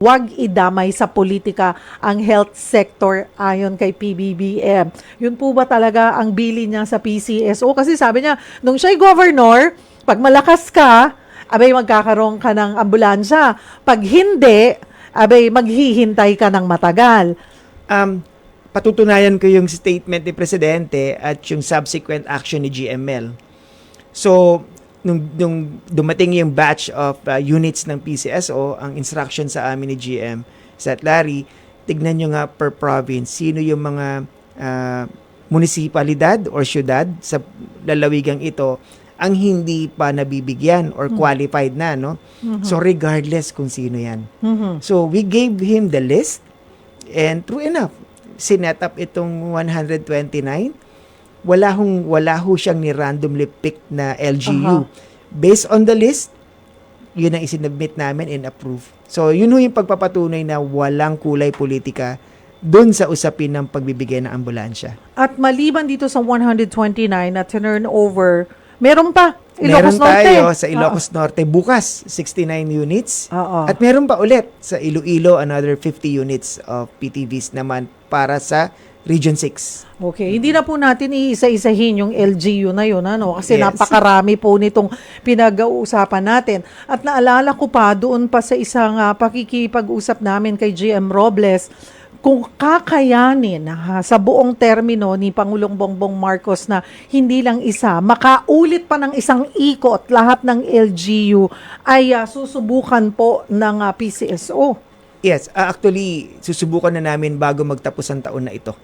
Huwag idamay sa politika ang health sector ayon kay PBBM. Yun po ba talaga ang bilin niya sa PCSO? Kasi sabi niya, nung siya'y governor, pag malakas ka, abay magkakaroon ka ng ambulansya. Pag hindi, abay maghihintay ka ng matagal. Patutunayan ko yung statement ni Presidente at yung subsequent action ni GML. So, nung dumating yung batch of units ng PCSO, ang instruction sa amin ni GM, Sat Larry, tignan nyo nga per province, sino yung mga munisipalidad or syudad sa lalawigang ito ang hindi pa nabibigyan or qualified na, no? So, regardless kung sino yan. So, we gave him the list and true enough, sinet up itong 129. Wala ho siyang ni randomly picked na LGU. Based on the list, yun ang isinubmit namin and approve. So, yun ho yung pagpapatunay na walang kulay politika dun sa usapin ng pagbibigay ng ambulansya. At maliban dito sa 129 na turn over, meron pa. Meron Ilocos Norte. tayo sa Ilocos Norte bukas, 69 units. At meron pa ulit sa Iloilo, another 50 units of PTVs naman para sa Region 6. Okay, hindi na po natin iisa-isahin yung LGU na yun, ano? Kasi Yes. napakarami po nitong pinag-uusapan natin. At naalala ko pa, doon pa sa isang pakikipag-usap namin kay GM Robles, kung kakayanin sa buong termino ni Pangulong Bongbong Marcos na hindi lang isa, makaulit pa ng isang ikot lahat ng LGU, ay susubukan po ng PCSO. Yes, actually, susubukan na namin bago magtapos ang taon na ito.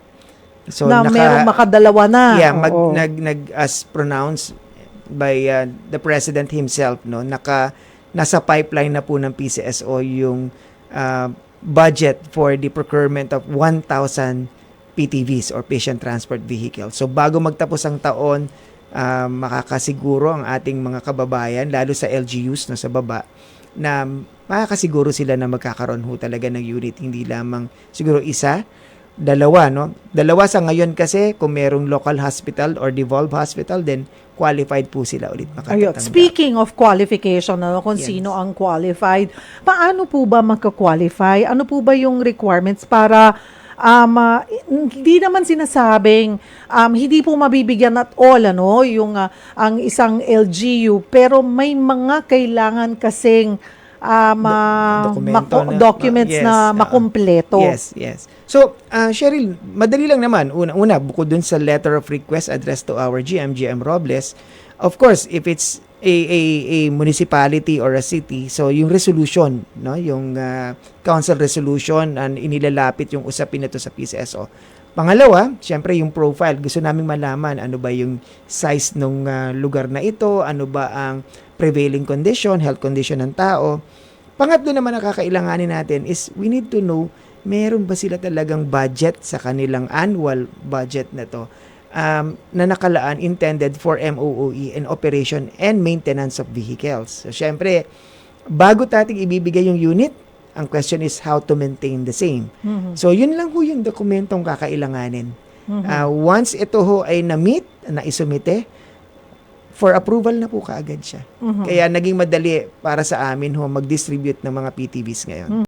So, na merong makadalawa na. Yeah, as pronounced by the President himself, no, nasa pipeline na po ng PCSO yung budget for the procurement of 1,000 PTVs or patient transport vehicles. So, bago magtapos ang taon, makakasiguro ang ating mga kababayan, lalo sa LGUs, no, sa baba, na makakasiguro sila na magkakaroon ho talaga ng unit, hindi lamang siguro isa, dalawa, no? Dalawa sa ngayon kasi kung merong local hospital or devolved hospital, then qualified po sila ulit makatatanggap. Speaking of qualification, kung sino ang qualified, paano po ba magka-qualify? Ano po ba yung requirements para hindi naman sinasabing hindi po mabibigyan at all yung ang isang LGU, pero may mga kailangan kasing documents na makumpleto. Yes. So, Cheryl, madali lang naman. Una, bukod dun sa letter of request addressed to our GM Robles, of course, if it's a municipality or a city, so yung resolution, no, yung council resolution, inilalapit yung usapin nito sa PCSO. Pangalawa, syempre yung profile. Gusto naming malaman ano ba yung size ng lugar na ito, ano ba ang prevailing condition, health condition ng tao. Pangatlo naman na kakailanganin natin is we need to know meron ba sila talagang budget sa kanilang annual budget na to na nakalaan intended for MOOE and operation and maintenance of vehicles. So, syempre, bago tating ibibigay yung unit, ang question is how to maintain the same. So, yun lang ho yung dokumentong kakailanganin. Once ito ho ay na-meet, na-isumite, for approval na po kaagad siya. Kaya naging madali para sa amin ho mag-distribute ng mga PTVs ngayon.